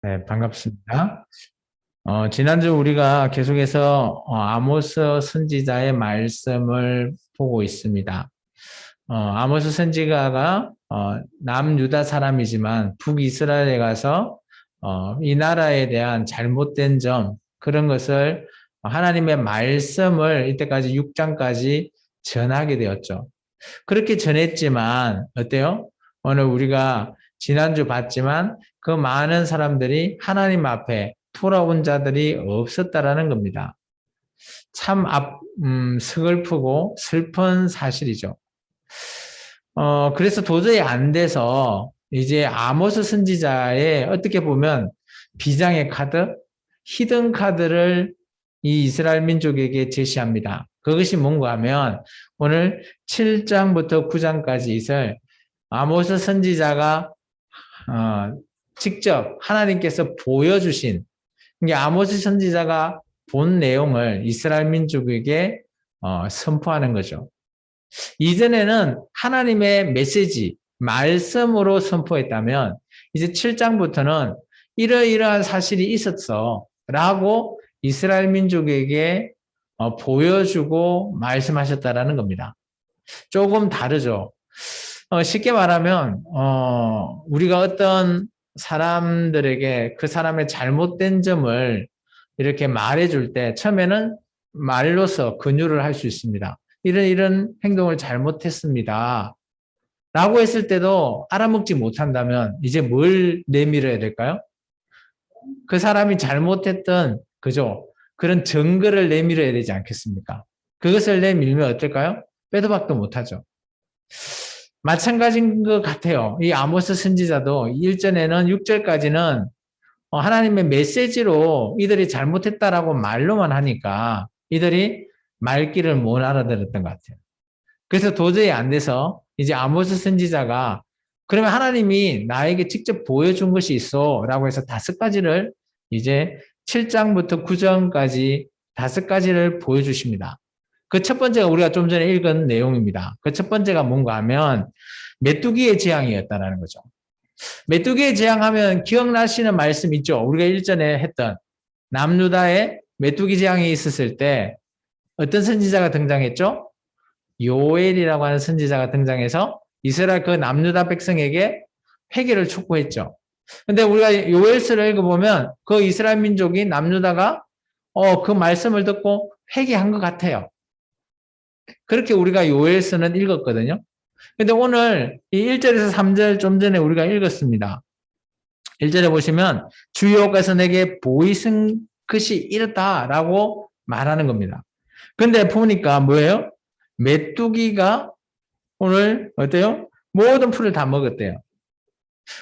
네, 반갑습니다. 지난주 우리가 계속해서 아모스 선지자의 말씀을 보고 있습니다. 아모스 선지자가 남유다 사람이지만 북이스라엘에 가서 이 나라에 대한 잘못된 점, 그런 것을 하나님의 말씀을 이때까지 6장까지 전하게 되었죠. 그렇게 전했지만 어때요? 오늘 우리가 지난주 봤지만 그 많은 사람들이 하나님 앞에 돌아온 자들이 없었다라는 겁니다. 참 서글프고 슬픈 사실이죠. 그래서 도저히 안 돼서 이제 아모스 선지자의 어떻게 보면 비장의 카드, 히든 카드를 이 이스라엘 민족에게 제시합니다. 그것이 뭔가 하면 오늘 7장부터 9장까지 있을 아모스 선지자가 직접 하나님께서 보여주신, 이게 아모스 선지자가 본 내용을 이스라엘 민족에게 선포하는 거죠. 이전에는 하나님의 메시지, 말씀으로 선포했다면 이제 7장부터는 이러이러한 사실이 있었어 라고 이스라엘 민족에게 보여주고 말씀하셨다라는 겁니다. 조금 다르죠. 쉽게 말하면 우리가 어떤 사람들에게 그 사람의 잘못된 점을 이렇게 말해줄 때 처음에는 말로서 권유를 할 수 있습니다. 이런 행동을 잘못했습니다. 라고 했을 때도 알아먹지 못한다면 이제 뭘 내밀어야 될까요? 그 사람이 잘못했던 그죠? 그런 증거를 내밀어야 되지 않겠습니까? 그것을 내밀면 어떨까요? 빼도 박도 못하죠. 마찬가지인 것 같아요. 이 아모스 선지자도 1절에는 6절까지는 하나님의 메시지로 이들이 잘못했다라고 말로만 하니까 이들이 말귀를 못 알아들었던 것 같아요. 그래서 도저히 안 돼서 이제 아모스 선지자가 그러면 하나님이 나에게 직접 보여준 것이 있어 라고 해서 5가지를 이제 7장부터 9장까지 5가지를 보여주십니다. 그 첫 번째가 우리가 좀 전에 읽은 내용입니다. 그 첫 번째가 뭔가 하면 메뚜기의 재앙이었다는 거죠. 메뚜기의 재앙하면 기억나시는 말씀 있죠? 우리가 일전에 했던 남유다에 메뚜기 재앙이 있었을 때 어떤 선지자가 등장했죠? 요엘이라고 하는 선지자가 등장해서 이스라엘 그 남유다 백성에게 회개를 촉구했죠. 근데 우리가 요엘서를 읽어보면 그 이스라엘 민족이 남유다가 그 말씀을 듣고 회개한 것 같아요. 그렇게 우리가 요엘서는 읽었거든요. 근데 오늘 이 1절에서 3절 좀 전에 우리가 읽었습니다. 1절에 보시면 주 여호와께서 내게 보이신 것이 이렇다라고 말하는 겁니다. 근데 보니까 뭐예요? 메뚜기가 오늘 어때요? 모든 풀을 다 먹었대요.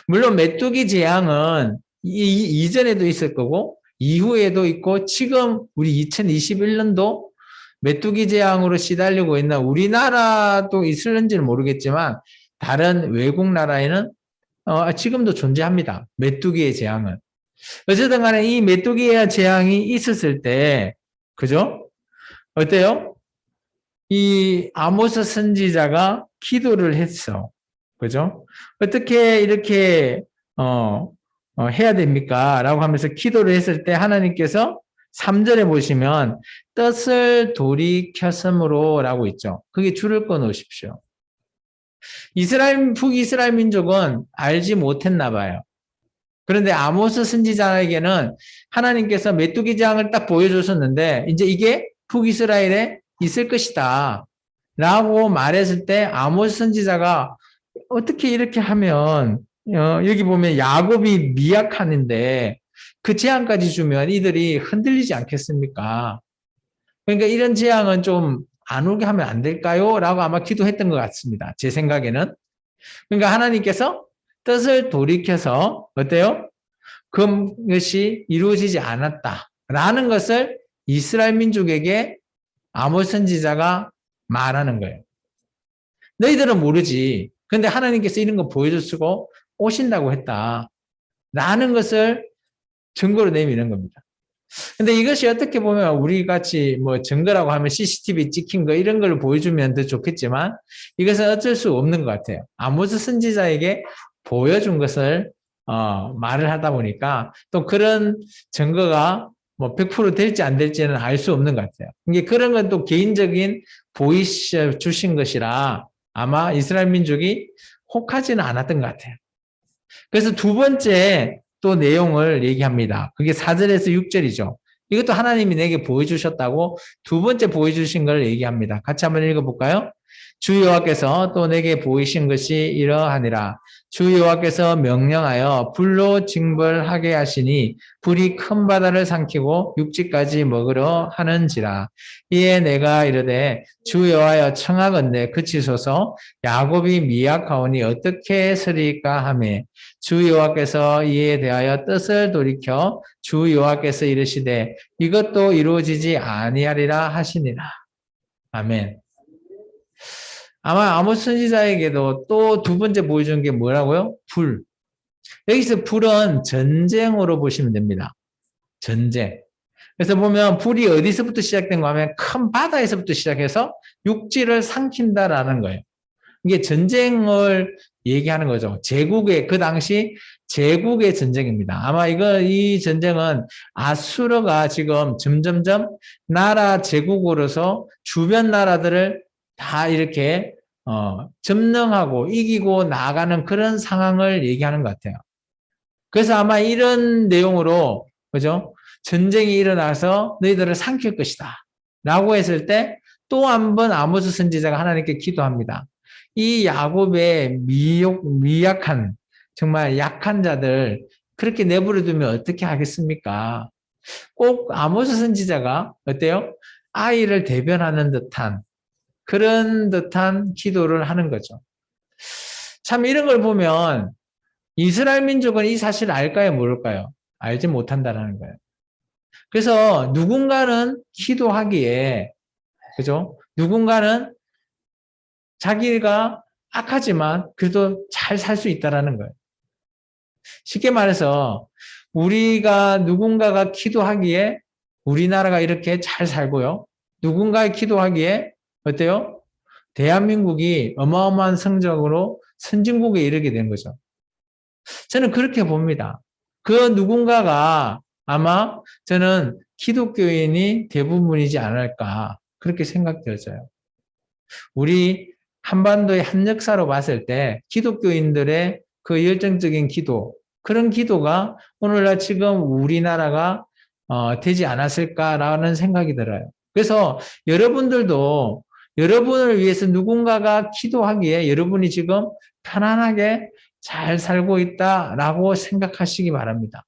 물론 메뚜기 재앙은 이전에도 있을 거고 이후에도 있고 지금 우리 2021년도 메뚜기 재앙으로 시달리고 있는 우리나라도 있을는지는 모르겠지만 다른 외국 나라에는 지금도 존재합니다. 메뚜기의 재앙은. 어쨌든 간에 이 메뚜기의 재앙이 있었을 때, 그죠? 어때요? 이 아모스 선지자가 기도를 했어. 그죠? 어떻게 이렇게, 해야 됩니까? 라고 하면서 기도를 했을 때 하나님께서 3절에 보시면 뜻을 돌이켰으므로 라고 있죠. 그게 줄을 꺼 놓으십시오. 북이스라엘 민족은 알지 못했나 봐요. 그런데 아모스 선지자에게는 하나님께서 메뚜기 재앙을 딱 보여줬었는데 이제 이게 북이스라엘에 있을 것이다 라고 말했을 때 아모스 선지자가 어떻게 이렇게 하면 여기 보면 야곱이 미약한데 그 재앙까지 주면 이들이 흔들리지 않겠습니까? 그러니까 이런 재앙은 좀 안 오게 하면 안 될까요? 라고 아마 기도했던 것 같습니다. 제 생각에는. 그러니까 하나님께서 뜻을 돌이켜서 어때요? 그것이 이루어지지 않았다라는 것을 이스라엘 민족에게 아모스 선지자가 말하는 거예요. 너희들은 모르지. 근데 하나님께서 이런 거 보여주시고 오신다고 했다. 라는 것을 증거로 내미는 겁니다. 근데 이것이 어떻게 보면 우리 같이 뭐 증거라고 하면 CCTV 찍힌 거 이런 걸 보여주면 더 좋겠지만 이것은 어쩔 수 없는 것 같아요. 아모스 선지자에게 보여준 것을 말을 하다 보니까 또 그런 증거가 뭐 100% 될지 안 될지는 알 수 없는 것 같아요. 이게 그런 건 또 개인적인 보이셔 주신 것이라 아마 이스라엘 민족이 혹하지는 않았던 것 같아요. 그래서 두 번째 또 내용을 얘기합니다. 그게 4절에서 6절이죠. 이것도 하나님이 내게 보여주셨다고 두 번째 보여주신 걸 얘기합니다. 같이 한번 읽어볼까요? 주 여호와께서 또 내게 보이신 것이 이러하니라. 주 여호와께서 명령하여 불로 징벌하게 하시니 불이 큰 바다를 삼키고 육지까지 먹으러 하는지라. 이에 내가 이르되 주 여호와여 청하건대 그치소서. 야곱이 미약하오니 어떻게 서리까 하매 주 여호와께서 이에 대하여 뜻을 돌이켜 주 여호와께서 이르시되 이것도 이루어지지 아니하리라 하시니라. 아멘. 아마 아모스 선지자에게도 또 두 번째 보여준 게 뭐라고요? 불. 여기서 불은 전쟁으로 보시면 됩니다. 전쟁. 그래서 보면 불이 어디서부터 시작된가 하면 큰 바다에서부터 시작해서 육지를 삼킨다라는 거예요. 이게 전쟁을 얘기하는 거죠. 제국의, 그 당시 제국의 전쟁입니다. 아마 이 전쟁은 아수르가 지금 점점점 나라 제국으로서 주변 나라들을 다 이렇게 점령하고 이기고 나가는 그런 상황을 얘기하는 것 같아요. 그래서 아마 이런 내용으로 그죠? 전쟁이 일어나서 너희들을 삼킬 것이다. 라고 했을 때 또 한 번 아모스 선지자가 하나님께 기도합니다. 이 야곱의 미약한 정말 약한 자들 그렇게 내버려 두면 어떻게 하겠습니까? 꼭 아모스 선지자가 어때요? 아이를 대변하는 듯한 그런 듯한 기도를 하는 거죠. 참 이런 걸 보면 이스라엘 민족은 이 사실을 알까요? 모를까요? 알지 못한다는 거예요. 그래서 누군가는 기도하기에 그죠? 누군가는 자기가 악하지만 그래도 잘 살 수 있다라는 거예요. 쉽게 말해서 우리가 누군가가 기도하기에 우리나라가 이렇게 잘 살고요. 누군가의 기도하기에 어때요? 대한민국이 어마어마한 성적으로 선진국에 이르게 된 거죠. 저는 그렇게 봅니다. 그 누군가가 아마 저는 기독교인이 대부분이지 않을까 그렇게 생각되어져요. 우리 한반도의 한 역사로 봤을 때 기독교인들의 그 열정적인 기도, 그런 기도가 오늘날 지금 우리나라가 되지 않았을까라는 생각이 들어요. 그래서 여러분들도 여러분을 위해서 누군가가 기도하기에 여러분이 지금 편안하게 잘 살고 있다라고 생각하시기 바랍니다.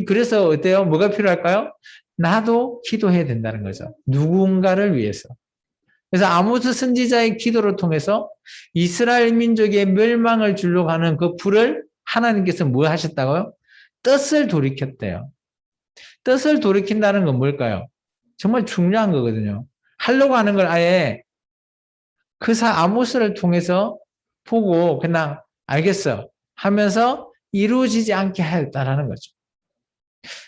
그래서 어때요? 뭐가 필요할까요? 나도 기도해야 된다는 거죠. 누군가를 위해서. 그래서 아모스 선지자의 기도를 통해서 이스라엘 민족의 멸망을 주려고 하는 그 불을 하나님께서 뭐 하셨다고요? 뜻을 돌이켰대요. 뜻을 돌이킨다는 건 뭘까요? 정말 중요한 거거든요. 하려고 하는 걸 아예 아모스를 통해서 보고 그냥 알겠어 하면서 이루어지지 않게 하였다라는 거죠.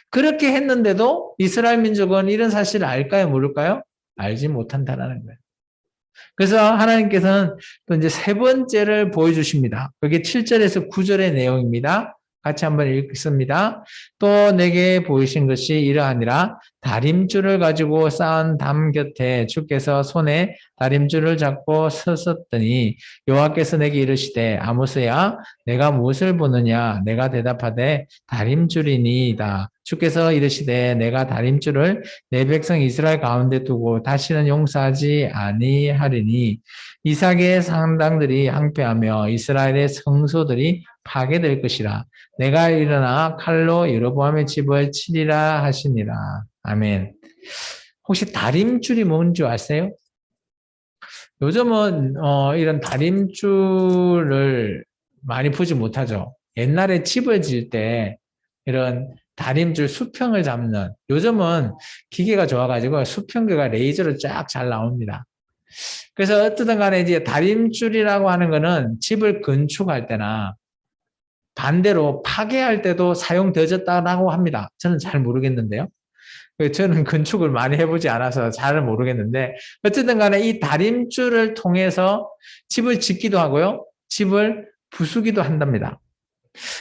그렇게 했는데도 이스라엘 민족은 이런 사실을 알까요? 모를까요? 알지 못한다라는 거예요. 그래서 하나님께서는 또 이제 세 번째를 보여주십니다. 그게 7절에서 9절의 내용입니다. 같이 한번 읽습니다. 또 내게 보이신 것이 이러하니라. 다림줄을 가지고 쌓은 담 곁에 주께서 손에 다림줄을 잡고 섰더니 여호와께서 내게 이르시되 아모스야 내가 무엇을 보느냐. 내가 대답하되 다림줄이니이다. 주께서 이르시되 내가 다림줄을 내 백성 이스라엘 가운데 두고 다시는 용서하지 아니하리니 이삭의 상당들이 항폐하며 이스라엘의 성소들이 파괴될 것이라. 내가 일어나 칼로 여로보암의 집을 치리라 하시니라. 아멘. 혹시 다림줄이 뭔지 아세요? 요즘은 이런 다림줄을 많이 보지 못하죠. 옛날에 집을 지을 때 이런 다림줄 수평을 잡는 요즘은 기계가 좋아가지고 수평계가 레이저로 쫙 잘 나옵니다. 그래서 어쨌든 간에 이제 다림줄이라고 하는 거는 집을 건축할 때나 반대로 파괴할 때도 사용되어졌다고 합니다. 저는 잘 모르겠는데요. 저는 건축을 많이 해보지 않아서 잘 모르겠는데 어쨌든 간에 이 다림줄을 통해서 집을 짓기도 하고요. 집을 부수기도 한답니다.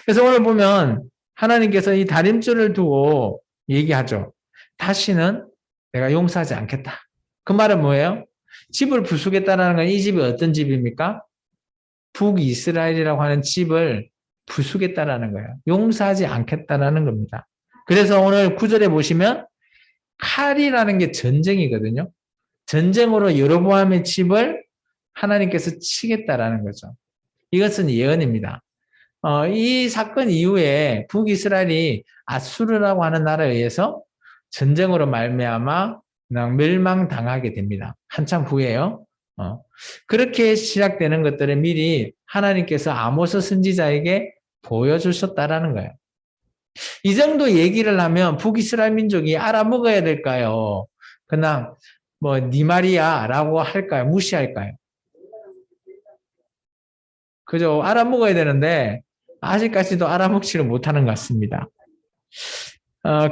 그래서 오늘 보면 하나님께서 이 다림줄을 두고 얘기하죠. 다시는 내가 용서하지 않겠다. 그 말은 뭐예요? 집을 부수겠다라는 건 이 집이 어떤 집입니까? 북이스라엘이라고 하는 집을 부수겠다라는 거예요. 용서하지 않겠다라는 겁니다. 그래서 오늘 9절에 보시면 칼이라는 게 전쟁이거든요. 전쟁으로 여로보암의 집을 하나님께서 치겠다라는 거죠. 이것은 예언입니다. 이 사건 이후에 북이스라엘이 아수르라고 하는 나라에 의해서 전쟁으로 말미암아 멸망당하게 됩니다. 한참 후에요. 그렇게 시작되는 것들을 미리 하나님께서 아모스 선지자에게 보여주셨다라는 거예요. 이 정도 얘기를 하면 북이스라엘 민족이 알아먹어야 될까요? 그냥 뭐 네 말이야라고 할까요? 무시할까요? 그죠? 알아먹어야 되는데 아직까지도 알아먹지를 못하는 것 같습니다.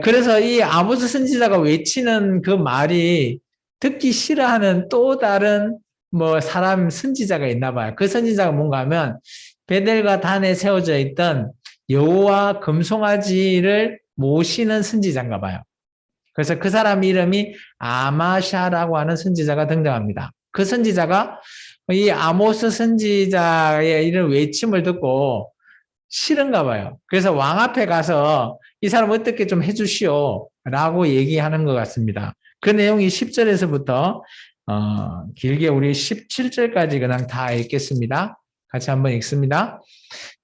그래서 이 아모스 선지자가 외치는 그 말이 듣기 싫어하는 또 다른 뭐 사람 선지자가 있나 봐요. 그 선지자가 뭔가 하면 베델과 단에 세워져 있던 여호와 금송아지를 모시는 선지자인가 봐요. 그래서 그 사람 이름이 아마샤라고 하는 선지자가 등장합니다. 그 선지자가 이 아모스 선지자의 이런 외침을 듣고 싫은가 봐요. 그래서 왕 앞에 가서 이 사람 어떻게 좀 해주시오 라고 얘기하는 것 같습니다. 그 내용이 10절에서부터 길게 우리 17절까지 그냥 다 읽겠습니다. 같이 한번 읽습니다.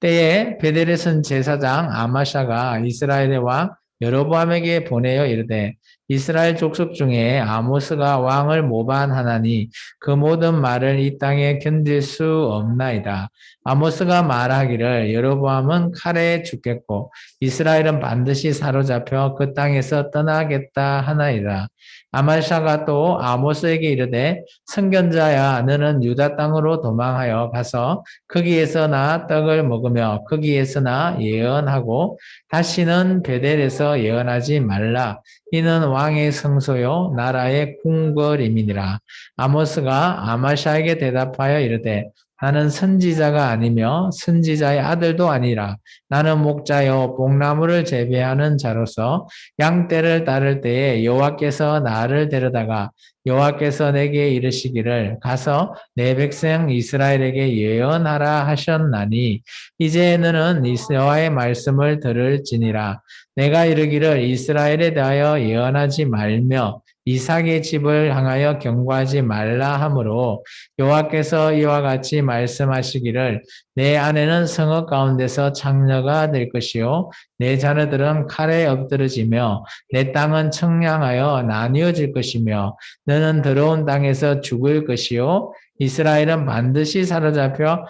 때에 베델에 선 제사장 아마샤가 이스라엘의 왕 여로보암에게 보내어 이르되 이스라엘 족속 중에 아모스가 왕을 모반하나니 그 모든 말을 이 땅에 견딜 수 없나이다. 아모스가 말하기를 여로보암은 칼에 죽겠고 이스라엘은 반드시 사로잡혀 그 땅에서 떠나겠다 하나이다. 아마샤가 또 아모스에게 이르되 선견자야 너는 유다 땅으로 도망하여 가서 거기에서 나 떡을 먹으며 거기에서 나 예언하고 다시는 베델에서 예언하지 말라. 이는 왕의 성소요 나라의 궁궐임이니라. 아모스가 아마샤에게 대답하여 이르되 나는 선지자가 아니며 선지자의 아들도 아니라 나는 목자요 뽕나무를 재배하는 자로서 양떼를 따를 때에 여호와께서 나를 데려다가 여호와께서 내게 이르시기를 가서 내 백성 이스라엘에게 예언하라 하셨나니 이제 너는 여호와의 말씀을 들을지니라. 내가 이르기를 이스라엘에 대하여 예언하지 말며 이삭의 집을 향하여 경고하지 말라 하므로 여호와께서 이와 같이 말씀하시기를 내 아내는 성읍 가운데서 창녀가 될 것이요 내 자녀들은 칼에 엎드러지며 내 땅은 청량하여 나뉘어질 것이며 너는 더러운 땅에서 죽을 것이요 이스라엘은 반드시 사로잡혀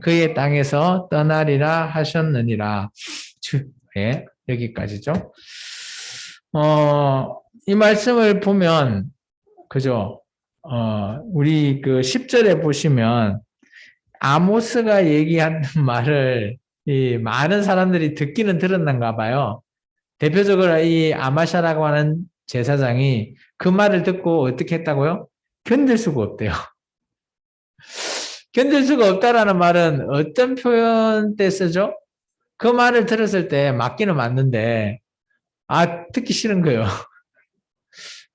그의 땅에서 떠나리라 하셨느니라. 네, 여기까지죠. 이 말씀을 보면 그죠? 우리 그 10절에 보시면 아모스가 얘기한 말을 이 많은 사람들이 듣기는 들었는가 봐요. 대표적으로 이 아마샤라고 하는 제사장이 그 말을 듣고 어떻게 했다고요? 견딜 수가 없대요. 견딜 수가 없다라는 말은 어떤 표현 때 쓰죠? 그 말을 들었을 때 맞기는 맞는데 듣기 싫은 거예요.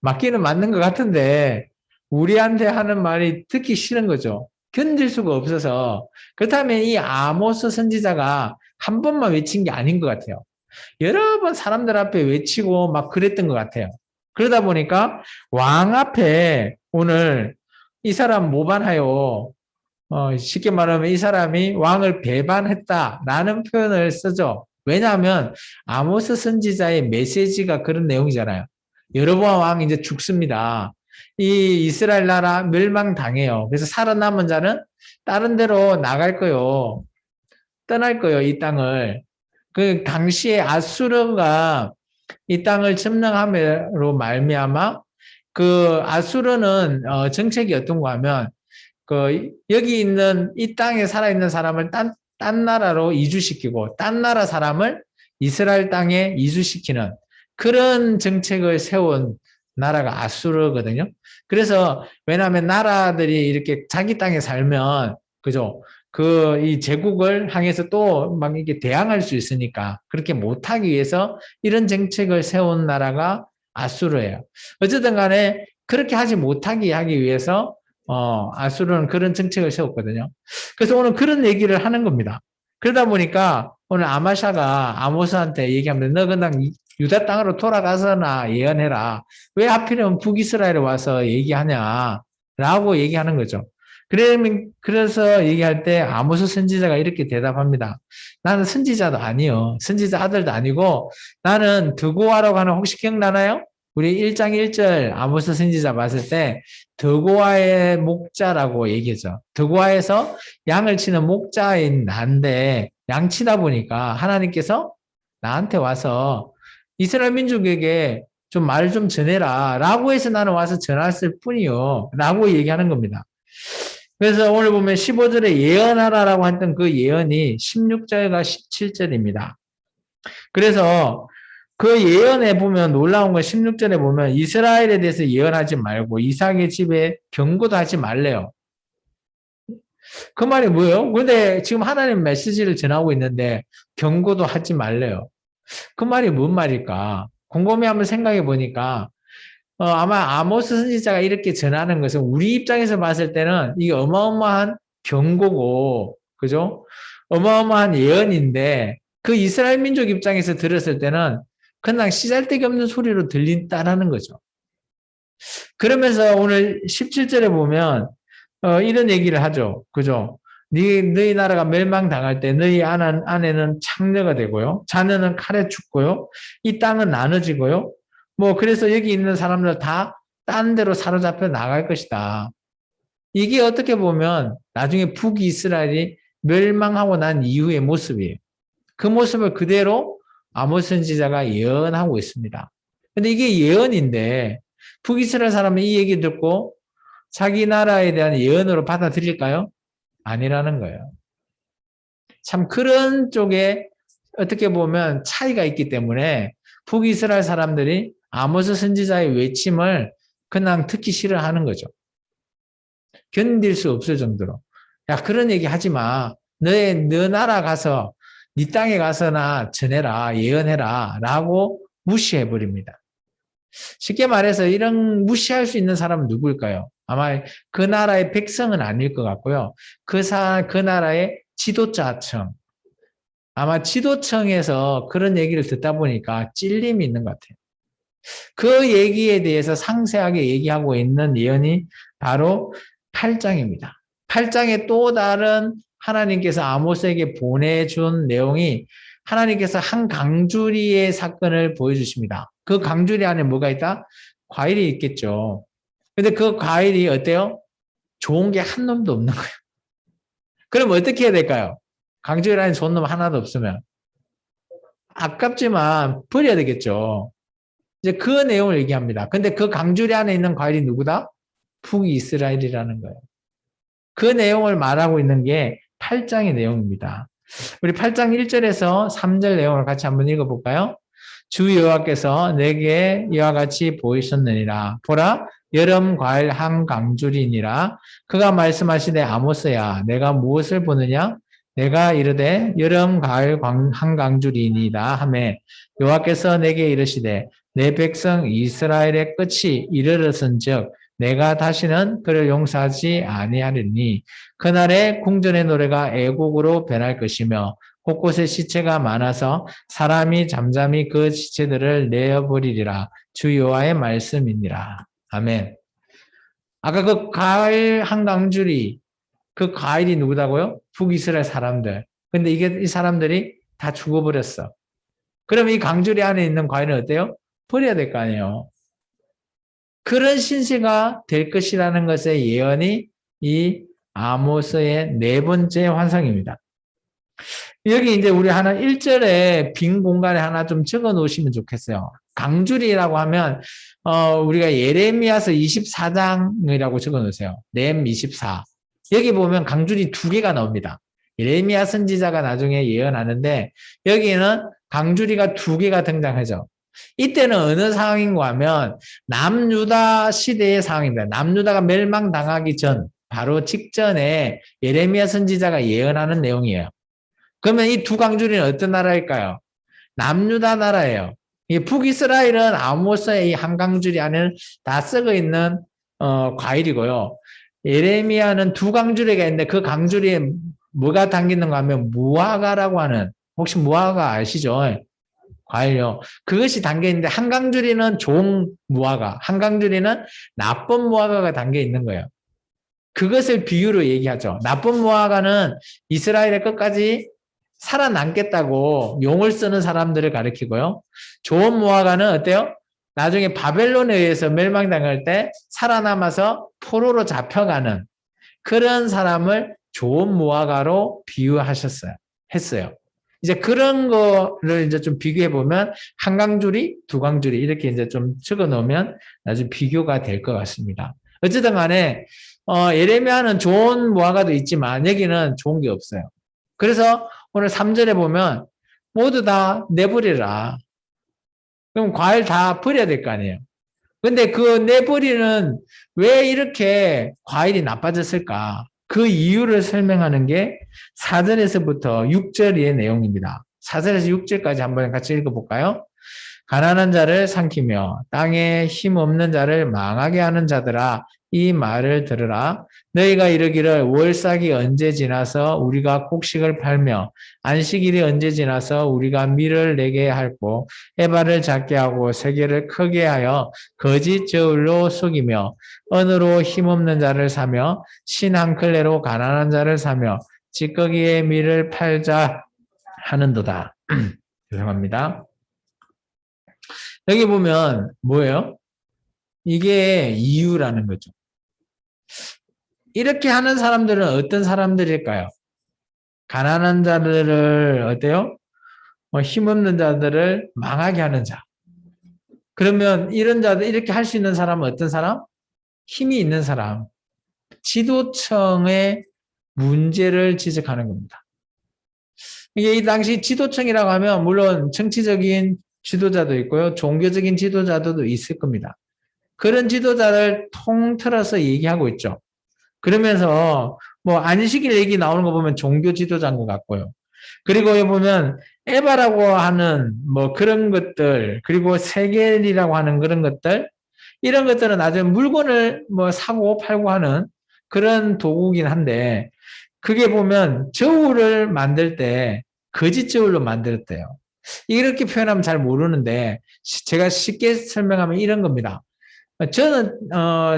맞기는 맞는 것 같은데 우리한테 하는 말이 듣기 싫은 거죠. 견딜 수가 없어서. 그렇다면 이 아모스 선지자가 한 번만 외친 게 아닌 것 같아요. 여러 번 사람들 앞에 외치고 막 그랬던 것 같아요. 그러다 보니까 왕 앞에 오늘 이 사람 모반하여 쉽게 말하면 이 사람이 왕을 배반했다라는 표현을 쓰죠. 왜냐하면 아모스 선지자의 메시지가 그런 내용이잖아요. 여로보암 왕 이제 죽습니다. 이 이스라엘 나라 멸망당해요. 그래서 살아남은 자는 다른 데로 나갈 거요. 떠날 거요, 이 땅을. 그 당시에 아수르가 이 땅을 점령함으로 말미암아 그 아수르는 정책이 어떤가 하면 그 여기 있는 이 땅에 살아있는 사람을 딴 나라로 이주시키고 딴 나라 사람을 이스라엘 땅에 이주시키는 그런 정책을 세운 나라가 아수르거든요. 그래서 왜냐하면 나라들이 이렇게 자기 땅에 살면 그죠? 이 제국을 향해서 또 막 이게 대항할 수 있으니까 그렇게 못하기 위해서 이런 정책을 세운 나라가 아수르예요. 어쨌든 간에 그렇게 하기 위해서 아수르는 그런 정책을 세웠거든요. 그래서 오늘 그런 얘기를 하는 겁니다. 그러다 보니까 오늘 아마샤가 아모스한테 얘기합니다. 너 그냥 유다 땅으로 돌아가서나 예언해라. 왜 하필이면 북이스라엘에 와서 얘기하냐? 라고 얘기하는 거죠. 그래서 얘기할 때 아모스 선지자가 이렇게 대답합니다. 나는 선지자도 아니요. 선지자 아들도 아니고 나는 드고아라고 하는 혹시 기억나나요? 우리 1장 1절 아모스 선지자 봤을 때 드고아의 목자라고 얘기했죠. 드고아에서 양을 치는 목자인 나인데 양치다 보니까 하나님께서 나한테 와서 이스라엘 민족에게 좀 말 좀 전해라 라고 해서 나는 와서 전했을 뿐이요 라고 얘기하는 겁니다. 그래서 오늘 보면 15절에 예언하라라고 했던 그 예언이 16절과 17절입니다. 그래서 그 예언에 보면 놀라운 건 16절에 보면 이스라엘에 대해서 예언하지 말고 이삭의 집에 경고도 하지 말래요. 그 말이 뭐예요? 근데 지금 하나님 메시지를 전하고 있는데 경고도 하지 말래요. 그 말이 뭔 말일까? 곰곰이 한번 생각해 보니까 아마 아모스 선지자가 이렇게 전하는 것은 우리 입장에서 봤을 때는 이게 어마어마한 경고고, 그죠? 어마어마한 예언인데 그 이스라엘 민족 입장에서 들었을 때는 그냥 씨잘데기 없는 소리로 들린다라는 거죠. 그러면서 오늘 17절에 보면 이런 얘기를 하죠. 그죠? 너희 나라가 멸망당할 때 너희 아내는 창녀가 되고요. 자녀는 칼에 죽고요. 이 땅은 나눠지고요. 그래서 여기 있는 사람들 다 딴 데로 사로잡혀 나갈 것이다. 이게 어떻게 보면 나중에 북이스라엘이 멸망하고 난 이후의 모습이에요. 그 모습을 그대로 아모스 선지자가 예언하고 있습니다. 근데 이게 예언인데 북이스라엘 사람은 이 얘기 듣고 자기 나라에 대한 예언으로 받아들일까요? 아니라는 거예요. 참 그런 쪽에 어떻게 보면 차이가 있기 때문에 북이스라엘 사람들이 아모스 선지자의 외침을 그냥 듣기 싫어하는 거죠. 견딜 수 없을 정도로. 야, 그런 얘기 하지 마. 너 나라 가서 네 땅에 가서나 전해라, 예언해라 라고 무시해버립니다. 쉽게 말해서 이런 무시할 수 있는 사람은 누구일까요? 아마 그 나라의 백성은 아닐 것 같고요. 그 나라의 지도자층. 아마 지도층에서 그런 얘기를 듣다 보니까 찔림이 있는 것 같아요. 그 얘기에 대해서 상세하게 얘기하고 있는 예언이 바로 8장입니다. 8장에 또 다른 하나님께서 아모스에게 보내준 내용이 하나님께서 한 강주리의 사건을 보여주십니다. 그 강주리 안에 뭐가 있다? 과일이 있겠죠. 근데 그 과일이 어때요? 좋은 게 한 놈도 없는 거예요. 그럼 어떻게 해야 될까요? 강주리 안에 좋은 놈 하나도 없으면. 아깝지만 버려야 되겠죠. 이제 그 내용을 얘기합니다. 근데 그 강주리 안에 있는 과일이 누구다? 북이스라엘이라는 거예요. 그 내용을 말하고 있는 게 8장의 내용입니다. 우리 8장 1절에서 3절 내용을 같이 한번 읽어볼까요? 주 여호와께서 내게 이와 같이 보이셨느니라. 보라, 여름 과일 한 강줄이니라. 그가 말씀하시되 아모스야, 내가 무엇을 보느냐? 내가 이르되 여름 가을 한 강줄이니이다 하매 여호와께서 내게 이르시되 내 백성 이스라엘의 끝이 이르렀은즉 내가 다시는 그를 용서하지 아니하리니 그날에 궁전의 노래가 애곡으로 변할 것이며 곳곳에 시체가 많아서 사람이 잠잠히 그 시체들을 내어버리리라. 주 여호와의 말씀이니라. 아멘. 아까 그 가을 한강줄이 그 과일이 누구다고요? 북이스라엘 사람들. 근데 이 사람들이 다 죽어버렸어. 그럼 이 강줄이 안에 있는 과일은 어때요? 버려야 될 거 아니에요. 그런 신세가 될 것이라는 것의 예언이 이 아모스의 네 번째 환상입니다. 여기 이제 우리 하나 1절에 빈 공간에 하나 좀 적어 놓으시면 좋겠어요. 강줄이라고 하면 우리가 예레미야서 24장이라고 적어 놓으세요. 렘 24. 여기 보면 강줄이 두 개가 나옵니다. 예레미야 선지자가 나중에 예언하는데 여기는 강줄이가 두 개가 등장하죠. 이때는 어느 상황인가 하면 남유다 시대의 상황입니다. 남유다가 멸망당하기 전 바로 직전에 예레미야 선지자가 예언하는 내용이에요. 그러면 이 두 강줄이는 어떤 나라일까요? 남유다 나라예요. 이 북이스라엘은 아모스의 이 한 강줄이 안에 다 썩어 있는 과일이고요. 예레미야는 두 강줄이가 있는데 그 강줄이에 뭐가 담기는가 하면 무화과라고 하는, 혹시 무화과 아시죠? 과일요. 그것이 담겨 있는데 한 강줄이는 좋은 무화과, 한 강줄이는 나쁜 무화과가 담겨 있는 거예요. 그것을 비유로 얘기하죠. 나쁜 무화과는 이스라엘의 끝까지 살아남겠다고 용을 쓰는 사람들을 가리키고요. 좋은 무화과는 어때요? 나중에 바벨론에 의해서 멸망당할 때 살아남아서 포로로 잡혀가는 그런 사람을 좋은 무화과로 비유하셨어요. 했어요. 이제 그런 거를 이제 좀 비교해 보면 한 강줄이, 두 강줄이 이렇게 이제 좀 적어 놓으면 나중에 비교가 될 것 같습니다. 어쨌든 간에 예레미야는 좋은 무화과도 있지만 여기는 좋은 게 없어요. 그래서 오늘 3절에 보면 모두 다 내버리라. 그럼 과일 다 버려야 될 거 아니에요. 근데 그 내버리는 왜 이렇게 과일이 나빠졌을까? 그 이유를 설명하는 게 4절에서부터 6절의 내용입니다. 4절에서 6절까지 한번 같이 읽어볼까요? 가난한 자를 삼키며 땅에 힘 없는 자를 망하게 하는 자들아 이 말을 들으라. 너희가 이르기를 월삭이 언제 지나서 우리가 곡식을 팔며 안식일이 언제 지나서 우리가 밀을 내게 할고 해발을 작게 하고 세계를 크게 하여 거짓 저울로 속이며 언으로 힘없는 자를 사며 신 한 클레로 가난한 자를 사며 찌꺼기의 밀을 팔자 하는도다. 죄송합니다. 여기 보면 뭐예요? 이게 이유라는 거죠. 이렇게 하는 사람들은 어떤 사람들일까요? 가난한 자들을 어때요? 힘없는 자들을 망하게 하는 자. 그러면 이런 자들, 이렇게 할 수 있는 사람은 어떤 사람? 힘이 있는 사람. 지도청의 문제를 지적하는 겁니다. 이게 이 당시 지도청이라고 하면 물론 정치적인 지도자도 있고요. 종교적인 지도자도 있을 겁니다. 그런 지도자를 통틀어서 얘기하고 있죠. 그러면서 뭐 안식일 얘기 나오는 거 보면 종교 지도자인 것 같고요. 그리고 여기 보면 에바라고 하는 뭐 그런 것들, 그리고 세겔이라고 하는 그런 것들, 이런 것들은 나중에 물건을 뭐 사고 팔고 하는 그런 도구긴 한데, 그게 보면 저울을 만들 때 거짓 저울로 만들었대요. 이렇게 표현하면 잘 모르는데 제가 쉽게 설명하면 이런 겁니다. 저는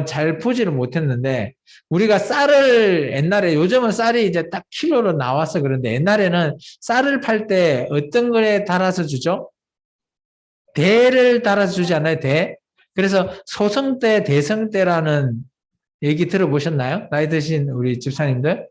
잘 보지를 못했는데 우리가 쌀을 옛날에, 요즘은 쌀이 이제 딱 킬로로 나와서 그런데 옛날에는 쌀을 팔 때 어떤 거에 달아서 주죠? 대를 달아서 주지 않나요? 대. 그래서 소성대, 대성대라는 얘기 들어보셨나요? 나이 드신 우리 집사님들?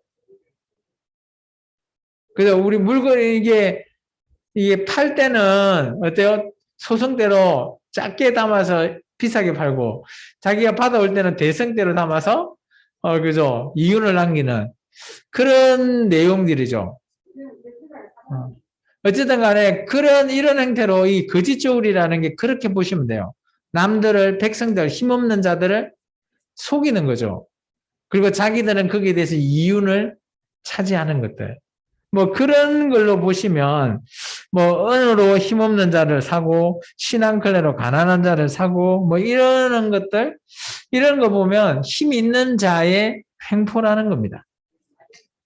그래서 우리 물건이 이게 팔 때는 어때요? 소성대로 작게 담아서 비싸게 팔고 자기가 받아올 때는 대성대로 담아서 그죠? 이윤을 남기는 그런 내용들이죠. 어쨌든 간에 이런 행태로 이 거짓 저울이라는 게 그렇게 보시면 돼요. 남들을, 백성들, 힘없는 자들을 속이는 거죠. 그리고 자기들은 거기에 대해서 이윤을 차지하는 것들. 뭐 그런 걸로 보시면 뭐 언어로 힘없는 자를 사고 신앙클레로 가난한 자를 사고 뭐 이러는 것들, 이런 거 보면 힘 있는 자의 횡포라는 겁니다.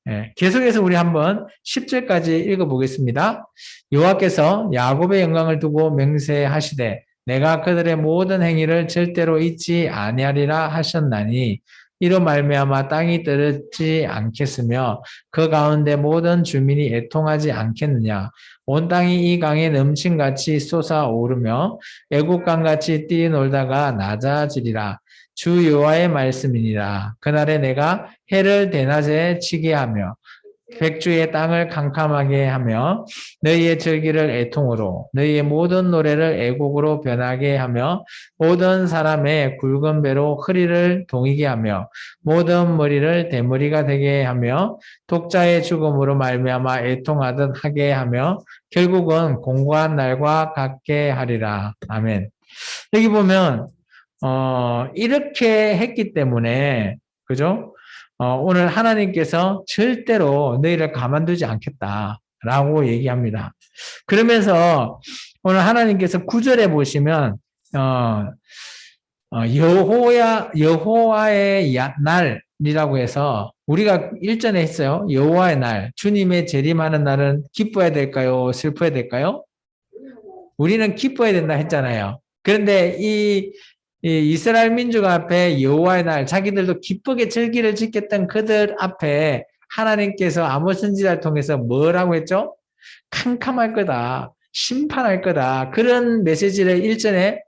예, 계속해서 우리 한번 10절까지 읽어보겠습니다. 여호와께서 야곱의 영광을 두고 맹세하시되 내가 그들의 모든 행위를 절대로 잊지 아니하리라 하셨나니 이로 말미암아 땅이 떨어지지 않겠으며 그 가운데 모든 주민이 애통하지 않겠느냐. 온 땅이 이 강에 넘침같이 솟아오르며 애국강같이 뛰놀다가 낮아지리라. 주 여호와의 말씀이니라. 그날에 내가 해를 대낮에 치게 하며 백주의 땅을 캄캄하게 하며 너희의 절기를 애통으로 너희의 모든 노래를 애곡으로 변하게 하며 모든 사람의 굵은 배로 허리를 동이게 하며 모든 머리를 대머리가 되게 하며 독자의 죽음으로 말미암아 애통하듯 하게 하며 결국은 공고한 날과 같게 하리라. 아멘. 여기 보면 이렇게 했기 때문에, 그죠? 오늘 하나님께서 절대로 너희를 가만두지 않겠다라고 얘기합니다. 그러면서 오늘 하나님께서 9절에 보시면 여호와의 날이라고 해서 우리가 일전에 했어요. 여호와의 날, 주님의 재림하는 날은 기뻐해야 될까요? 슬퍼해야 될까요? 우리는 기뻐해야 된다 했잖아요. 그런데 이 이스라엘 민족 앞에 여호와의 날, 자기들도 기쁘게 절기를 지켰던 그들 앞에 하나님께서 아모스 선지자를 통해서 뭐라고 했죠? 캄캄할 거다, 심판할 거다. 그런 메시지를 일전에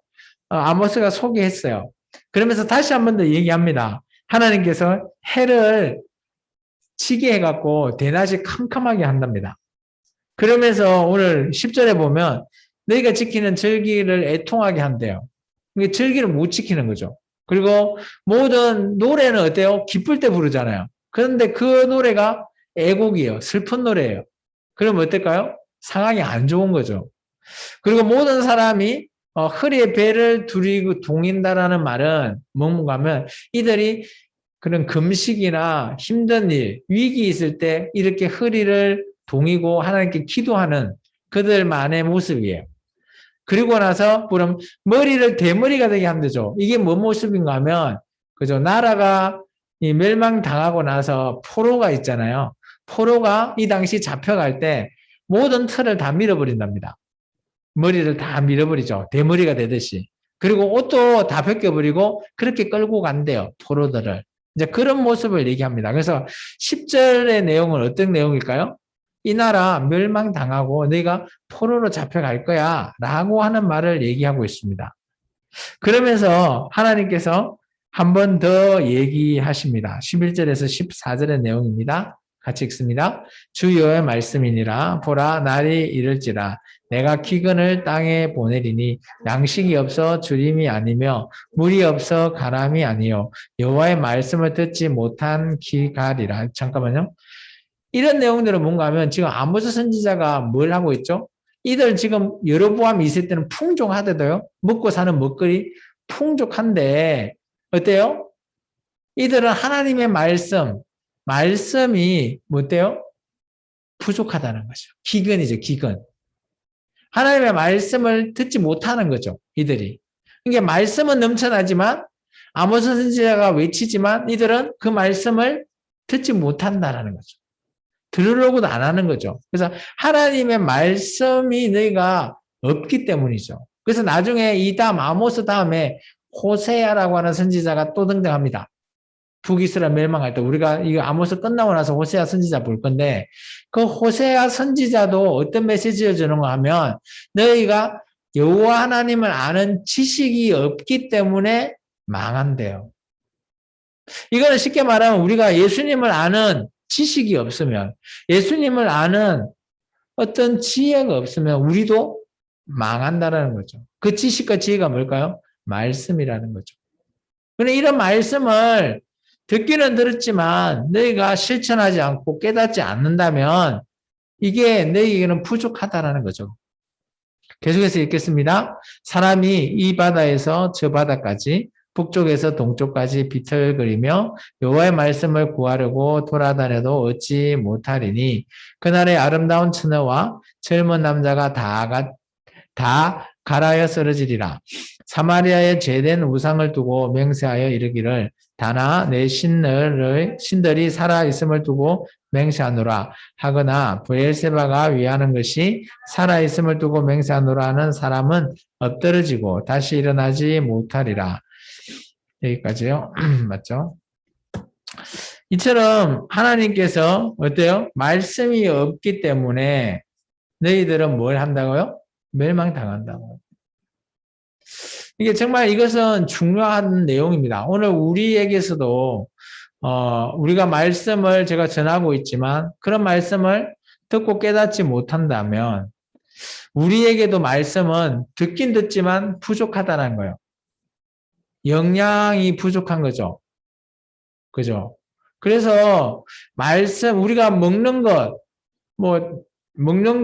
아모스가 소개했어요. 그러면서 다시 한 번 더 얘기합니다. 하나님께서 해를 치게 해갖고 대낮이 캄캄하게 한답니다. 그러면서 오늘 10절에 보면 너희가 지키는 절기를 애통하게 한대요. 이게 절기를 못 지키는 거죠. 그리고 모든 노래는 어때요? 기쁠 때 부르잖아요. 그런데 그 노래가 애곡이에요. 슬픈 노래예요. 그러면 어떨까요? 상황이 안 좋은 거죠. 그리고 모든 사람이 허리에 배를 두리고 동인다라는 말은 뭔가 하면 이들이 그런 금식이나 힘든 일, 위기 있을 때 이렇게 허리를 동이고 하나님께 기도하는 그들만의 모습이에요. 그리고 나서 그럼 머리를 대머리가 되게 한대죠. 이게 뭔 모습인가 하면 그죠? 나라가 이 멸망당하고 나서 포로가 있잖아요. 포로가 이 당시 잡혀갈 때 모든 털을 다 밀어버린답니다. 머리를 다 밀어버리죠. 대머리가 되듯이. 그리고 옷도 다 벗겨버리고 그렇게 끌고 간대요. 포로들을. 이제 그런 모습을 얘기합니다. 그래서 10절의 내용은 어떤 내용일까요? 이 나라 멸망당하고 너희가 포로로 잡혀갈 거야 라고 하는 말을 얘기하고 있습니다. 그러면서 하나님께서 한 번 더 얘기하십니다. 11절에서 14절의 내용입니다. 같이 읽습니다. 주 여호와의 말씀이니라. 보라 날이 이를지라. 내가 기근을 땅에 보내리니 양식이 없어 주림이 아니며 물이 없어 가람이 아니요 여호와의 말씀을 듣지 못한 기갈이라. 잠깐만요. 이런 내용들은 뭔가 하면 지금 아모스 선지자가 뭘 하고 있죠? 이들 지금 여로보암 2세 때는 풍족하대도요. 먹고 사는 먹거리 풍족한데 어때요? 이들은 하나님의 말씀이 뭐대요? 부족하다는 거죠. 기근이죠, 기근. 하나님의 말씀을 듣지 못하는 거죠, 이들이. 그러니까 말씀은 넘쳐나지만 아모스 선지자가 외치지만 이들은 그 말씀을 듣지 못한다는 거죠. 들으려고도 안 하는 거죠. 그래서 하나님의 말씀이 너희가 없기 때문이죠. 그래서 나중에 이 다음 아모스 다음에 호세아라고 하는 선지자가 또 등장합니다. 북이스라엘 멸망할 때 우리가 이거 아모스 끝나고 나서 호세아 선지자 볼 건데 그 호세아 선지자도 어떤 메시지를 주는가 하면 너희가 여호와 하나님을 아는 지식이 없기 때문에 망한대요. 이거는 쉽게 말하면 우리가 예수님을 아는 지식이 없으면 예수님을 아는 어떤 지혜가 없으면 우리도 망한다는 거죠. 그 지식과 지혜가 뭘까요? 말씀이라는 거죠. 그런데 이런 말씀을 듣기는 들었지만 너희가 실천하지 않고 깨닫지 않는다면 이게 너희에게는 부족하다라는 거죠. 계속해서 읽겠습니다. 사람이 이 바다에서 저 바다까지 북쪽에서 동쪽까지 비틀거리며 여호와의 말씀을 구하려고 돌아다녀도 얻지 못하리니 그날의 아름다운 처녀와 젊은 남자가 다 갈아여 쓰러지리라. 사마리아에 제된 우상을 두고 맹세하여 이르기를 다나 내 신들이 살아있음을 두고 맹세하노라 하거나 브엘세바가 위하는 것이 살아있음을 두고 맹세하노라 하는 사람은 엎드러지고 다시 일어나지 못하리라. 여기까지요. 맞죠? 이처럼 하나님께서 어때요? 말씀이 없기 때문에 너희들은 뭘 한다고요? 멸망당한다고. 이게 정말 이것은 중요한 내용입니다. 오늘 우리에게서도 우리가 말씀을 제가 전하고 있지만 그런 말씀을 듣고 깨닫지 못한다면 우리에게도 말씀은 듣긴 듣지만 부족하다는 거예요. 영양이 부족한 거죠. 그죠? 그래서 말씀 우리가 먹는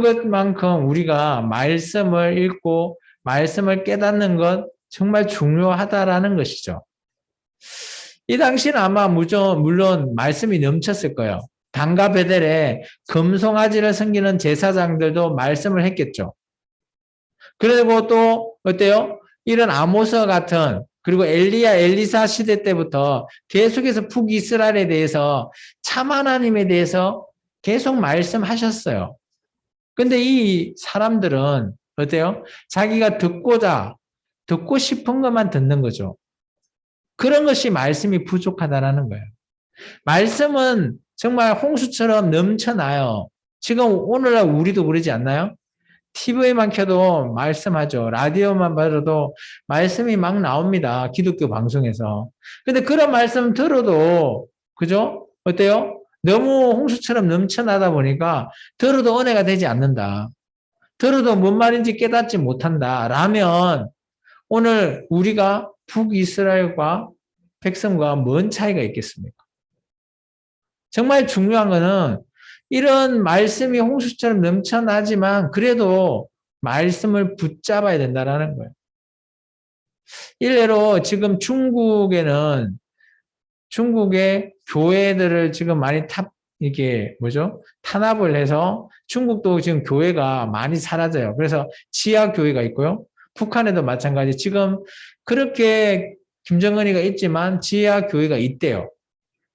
것만큼 우리가 말씀을 읽고 말씀을 깨닫는 것 정말 중요하다라는 것이죠. 이 당시는 아마 물론 말씀이 넘쳤을 거예요. 단과 베델에 금송아지를 섬기는 제사장들도 말씀을 했겠죠. 그리고 또 어때요? 이런 아모스 같은 그리고 엘리야 엘리사 시대 때부터 계속해서 북이스라엘에 대해서 참 하나님에 대해서 계속 말씀하셨어요. 근데 이 사람들은 어때요? 자기가 듣고 싶은 것만 듣는 거죠. 그런 것이 말씀이 부족하다라는 거예요. 말씀은 정말 홍수처럼 넘쳐나요. 지금 오늘날 우리도 그러지 않나요? TV만 켜도 말씀하죠. 라디오만 봐도 말씀이 막 나옵니다. 기독교 방송에서. 근데 그런 말씀 들어도, 그죠? 어때요? 너무 홍수처럼 넘쳐나다 보니까 들어도 은혜가 되지 않는다. 들어도 뭔 말인지 깨닫지 못한다. 라면 오늘 우리가 북이스라엘과 백성과 뭔 차이가 있겠습니까? 정말 중요한 거는 이런 말씀이 홍수처럼 넘쳐나지만 그래도 말씀을 붙잡아야 된다는 거예요. 일례로 지금 중국의 교회들을 지금 많이 이게 탄압을 해서 중국도 지금 교회가 많이 사라져요. 그래서 지하 교회가 있고요. 북한에도 마찬가지. 지금 그렇게 김정은이가 있지만 지하 교회가 있대요.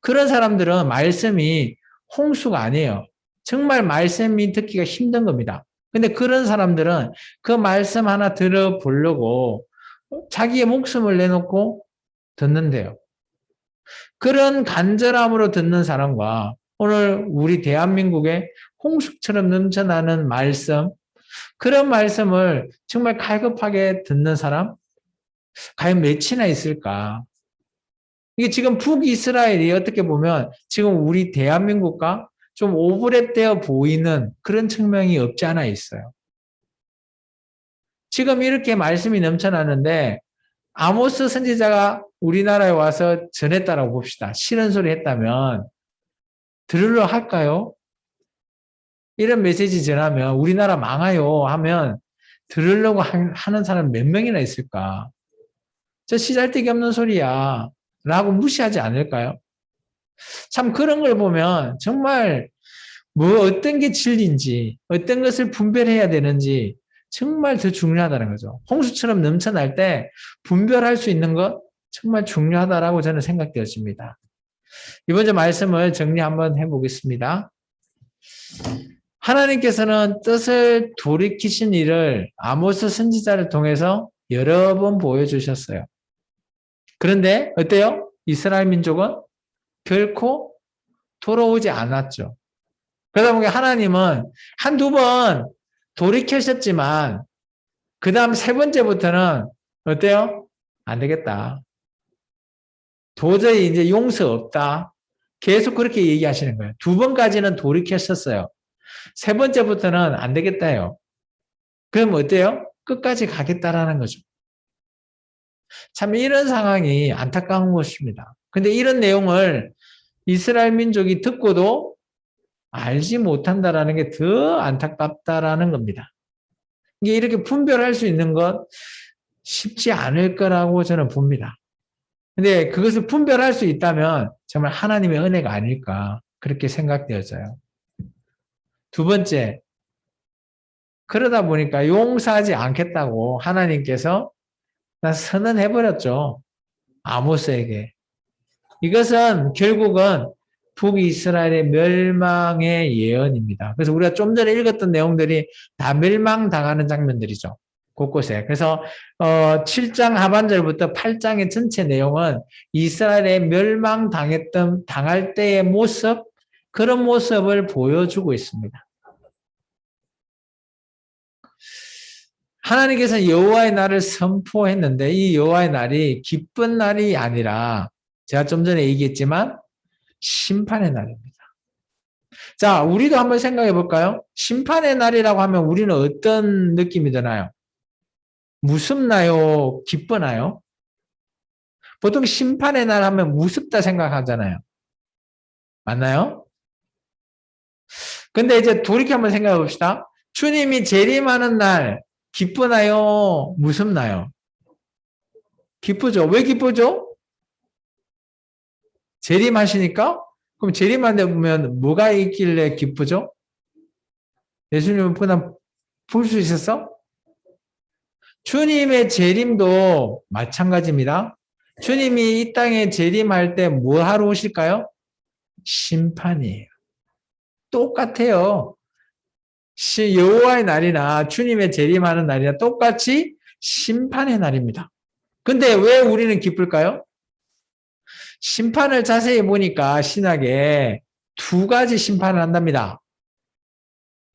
그런 사람들은 말씀이 홍수가 아니에요. 정말 말씀이 듣기가 힘든 겁니다. 근데 그런 사람들은 그 말씀 하나 들어보려고 자기의 목숨을 내놓고 듣는데요. 그런 간절함으로 듣는 사람과 오늘 우리 대한민국의 홍수처럼 넘쳐나는 말씀, 그런 말씀을 정말 갈급하게 듣는 사람, 과연 몇이나 있을까? 이게 지금 북이스라엘이 어떻게 보면 지금 우리 대한민국과 좀 오버랩되어 보이는 그런 측면이 없지 않아 있어요. 지금 이렇게 말씀이 넘쳐나는데 아모스 선지자가 우리나라에 와서 전했다라고 봅시다. 싫은 소리 했다면 들으려 할까요? 이런 메시지 전하면 우리나라 망해요 하면 들으려고 하는 사람 몇 명이나 있을까? 저 시잘데기 없는 소리야 라고 무시하지 않을까요? 참 그런 걸 보면 정말 어떤 게 진리인지 어떤 것을 분별해야 되는지 정말 더 중요하다는 거죠. 홍수처럼 넘쳐날 때 분별할 수 있는 것 정말 중요하다라고 저는 생각되었습니다. 이번 주 말씀을 정리 한번 해보겠습니다. 하나님께서는 뜻을 돌이키신 일을 아모스 선지자를 통해서 여러 번 보여주셨어요. 그런데 어때요? 이스라엘 민족은 결코 돌아오지 않았죠. 그러다 보니 하나님은 한두 번 돌이키셨지만 그 다음 세 번째부터는 어때요? 안 되겠다. 도저히 이제 용서 없다. 계속 그렇게 얘기하시는 거예요. 두 번까지는 돌이켰었어요. 세 번째부터는 안 되겠다요. 그럼 어때요? 끝까지 가겠다라는 거죠. 참 이런 상황이 안타까운 것입니다. 근데 이런 내용을 이스라엘 민족이 듣고도 알지 못한다라는 게 더 안타깝다라는 겁니다. 이게 이렇게 분별할 수 있는 것 쉽지 않을 거라고 저는 봅니다. 근데 그것을 분별할 수 있다면 정말 하나님의 은혜가 아닐까 그렇게 생각되어져요. 두 번째, 그러다 보니까 용서하지 않겠다고 하나님께서 선언해버렸죠. 아모스에게. 이것은 결국은 북이스라엘의 멸망의 예언입니다. 그래서 우리가 좀 전에 읽었던 내용들이 다 멸망당하는 장면들이죠. 곳곳에. 그래서 7장 하반절부터 8장의 전체 내용은 이스라엘의 당할 때의 모습, 그런 모습을 보여주고 있습니다. 하나님께서 여호와의 날을 선포했는데 이 여호와의 날이 기쁜 날이 아니라 제가 좀 전에 얘기했지만 심판의 날입니다. 자, 우리도 한번 생각해 볼까요? 심판의 날이라고 하면 우리는 어떤 느낌이 드나요? 무섭나요? 기쁘나요? 보통 심판의 날 하면 무섭다 생각하잖아요. 맞나요? 근데 이제 돌이켜 한번 생각해 봅시다. 주님이 재림하는 날 기쁘나요? 무섭나요? 기쁘죠. 왜 기쁘죠? 재림하시니까? 그럼 재림하면 뭐가 있길래 기쁘죠? 예수님은 그냥 볼 수 있었어? 주님의 재림도 마찬가지입니다. 주님이 이 땅에 재림할 때 뭐 하러 오실까요? 심판이에요. 똑같아요. 여호와의 날이나 주님의 재림하는 날이나 똑같이 심판의 날입니다. 근데 왜 우리는 기쁠까요? 심판을 자세히 보니까 신학에 두 가지 심판을 한답니다.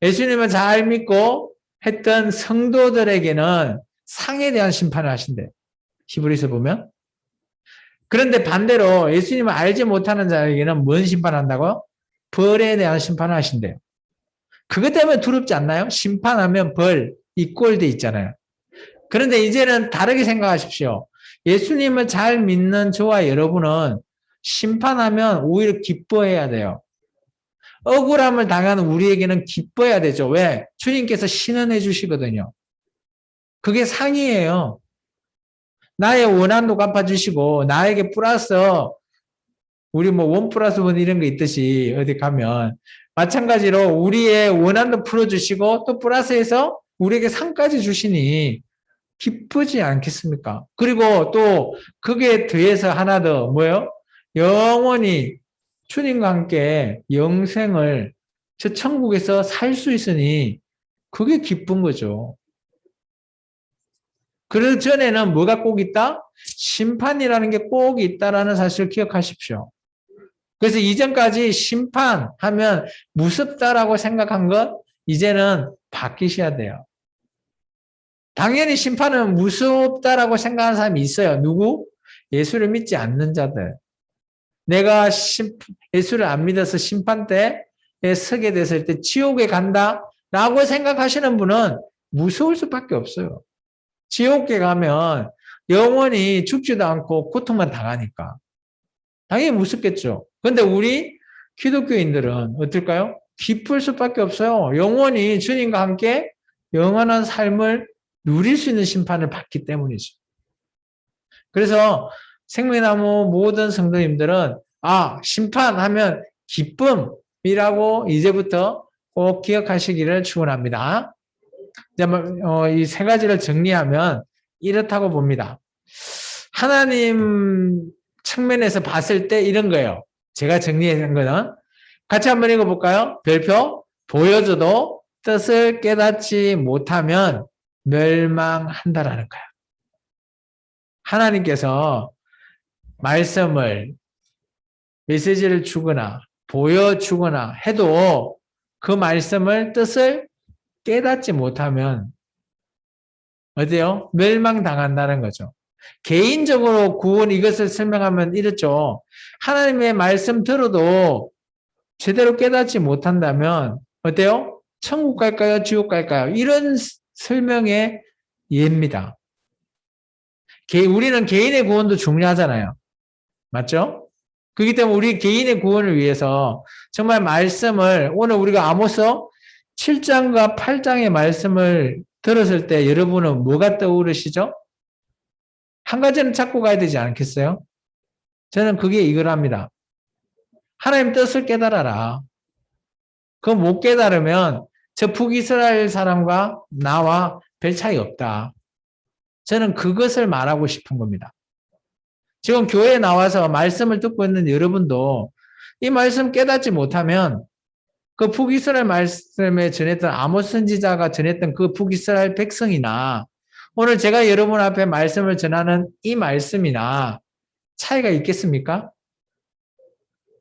예수님을 잘 믿고 했던 성도들에게는 상에 대한 심판을 하신대요. 히브리서 보면. 그런데 반대로 예수님을 알지 못하는 자에게는 뭔 심판한다고요? 벌에 대한 심판을 하신대요. 그것 때문에 두렵지 않나요? 심판하면 벌, 이 꼴돼 있잖아요. 그런데 이제는 다르게 생각하십시오. 예수님을 잘 믿는 저와 여러분은 심판하면 오히려 기뻐해야 돼요. 억울함을 당하는 우리에게는 기뻐해야 되죠. 왜? 주님께서 신원해 주시거든요. 그게 상이에요. 나의 원한도 갚아주시고 나에게 플러스 우리 뭐 원 플러스 원 이런 거 있듯이 어디 가면 마찬가지로 우리의 원한도 풀어주시고 또 플러스해서 우리에게 상까지 주시니 기쁘지 않겠습니까? 그리고 또 그게 더해서 하나 더 뭐예요? 영원히 주님과 함께 영생을 저 천국에서 살 수 있으니 그게 기쁜 거죠. 그 전에는 뭐가 꼭 있다? 심판이라는 게 꼭 있다라는 사실을 기억하십시오. 그래서 이전까지 심판하면 무섭다라고 생각한 것 이제는 바뀌셔야 돼요. 당연히 심판은 무섭다라고 생각하는 사람이 있어요. 누구? 예수를 믿지 않는 자들. 내가 예수를 안 믿어서 심판대에 서게 됐을 때 지옥에 간다라고 생각하시는 분은 무서울 수밖에 없어요. 지옥에 가면 영원히 죽지도 않고 고통만 당하니까. 당연히 무섭겠죠. 그런데 우리 기독교인들은 어떨까요? 기쁠 수밖에 없어요. 영원히 주님과 함께 영원한 삶을 누릴 수 있는 심판을 받기 때문이죠. 그래서 생명나무 모든 성도님들은 심판하면 기쁨이라고 이제부터 꼭 기억하시기를 축원합니다. 이 세 가지를 정리하면 이렇다고 봅니다. 하나님 측면에서 봤을 때 이런 거예요. 제가 정리한 거는 같이 한번 읽어볼까요? 별표 보여줘도 뜻을 깨닫지 못하면 멸망한다라는 거예요. 하나님께서 말씀을 메시지를 주거나 보여주거나 해도 그 말씀을 뜻을 깨닫지 못하면 어때요? 멸망당한다는 거죠. 개인적으로 구원 이것을 설명하면 이렇죠. 하나님의 말씀 들어도 제대로 깨닫지 못한다면 어때요? 천국 갈까요? 지옥 갈까요? 이런 설명의 예입니다. 우리는 개인의 구원도 중요하잖아요. 맞죠? 그렇기 때문에 우리 개인의 구원을 위해서 정말 말씀을 오늘 우리가 아모스 7장과 8장의 말씀을 들었을 때 여러분은 뭐가 떠오르시죠? 한 가지는 찾고 가야 되지 않겠어요? 저는 그게 이거랍니다. 하나님 뜻을 깨달아라. 그거 못 깨달으면 저 북이스라엘 사람과 나와 별 차이 없다. 저는 그것을 말하고 싶은 겁니다. 지금 교회에 나와서 말씀을 듣고 있는 여러분도 이 말씀 깨닫지 못하면 그 북이스라엘 말씀에 전했던 아모스 선지자가 전했던 그 북이스라엘 백성이나 오늘 제가 여러분 앞에 말씀을 전하는 이 말씀이나 차이가 있겠습니까?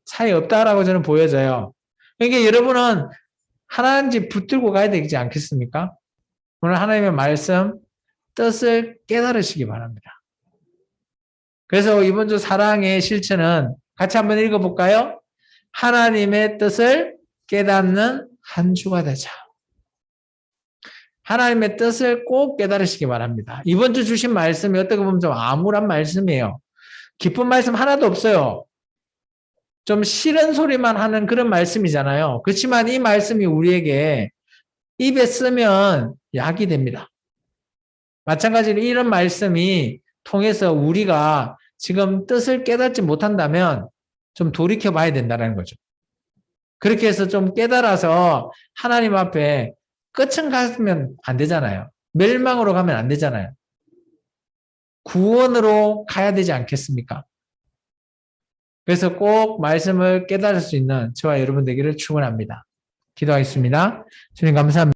차이 없다라고 저는 보여져요. 그러니까 여러분은 하나님 붙들고 가야 되지 않겠습니까? 오늘 하나님의 말씀 뜻을 깨달으시기 바랍니다. 그래서 이번 주 사랑의 실천은 같이 한번 읽어볼까요? 하나님의 뜻을 깨닫는 한 주가 되자. 하나님의 뜻을 꼭 깨달으시기 바랍니다. 이번 주 주신 말씀이 어떻게 보면 좀 암울한 말씀이에요. 기쁜 말씀 하나도 없어요. 좀 싫은 소리만 하는 그런 말씀이잖아요. 그렇지만 이 말씀이 우리에게 입에 쓰면 약이 됩니다. 마찬가지로 이런 말씀이 통해서 우리가 지금 뜻을 깨닫지 못한다면 좀 돌이켜 봐야 된다는 거죠. 그렇게 해서 좀 깨달아서 하나님 앞에 끝은 가면 안 되잖아요. 멸망으로 가면 안 되잖아요. 구원으로 가야 되지 않겠습니까? 그래서 꼭 말씀을 깨달을 수 있는 저와 여러분 되기를 축원합니다. 기도하겠습니다. 주님 감사합니다.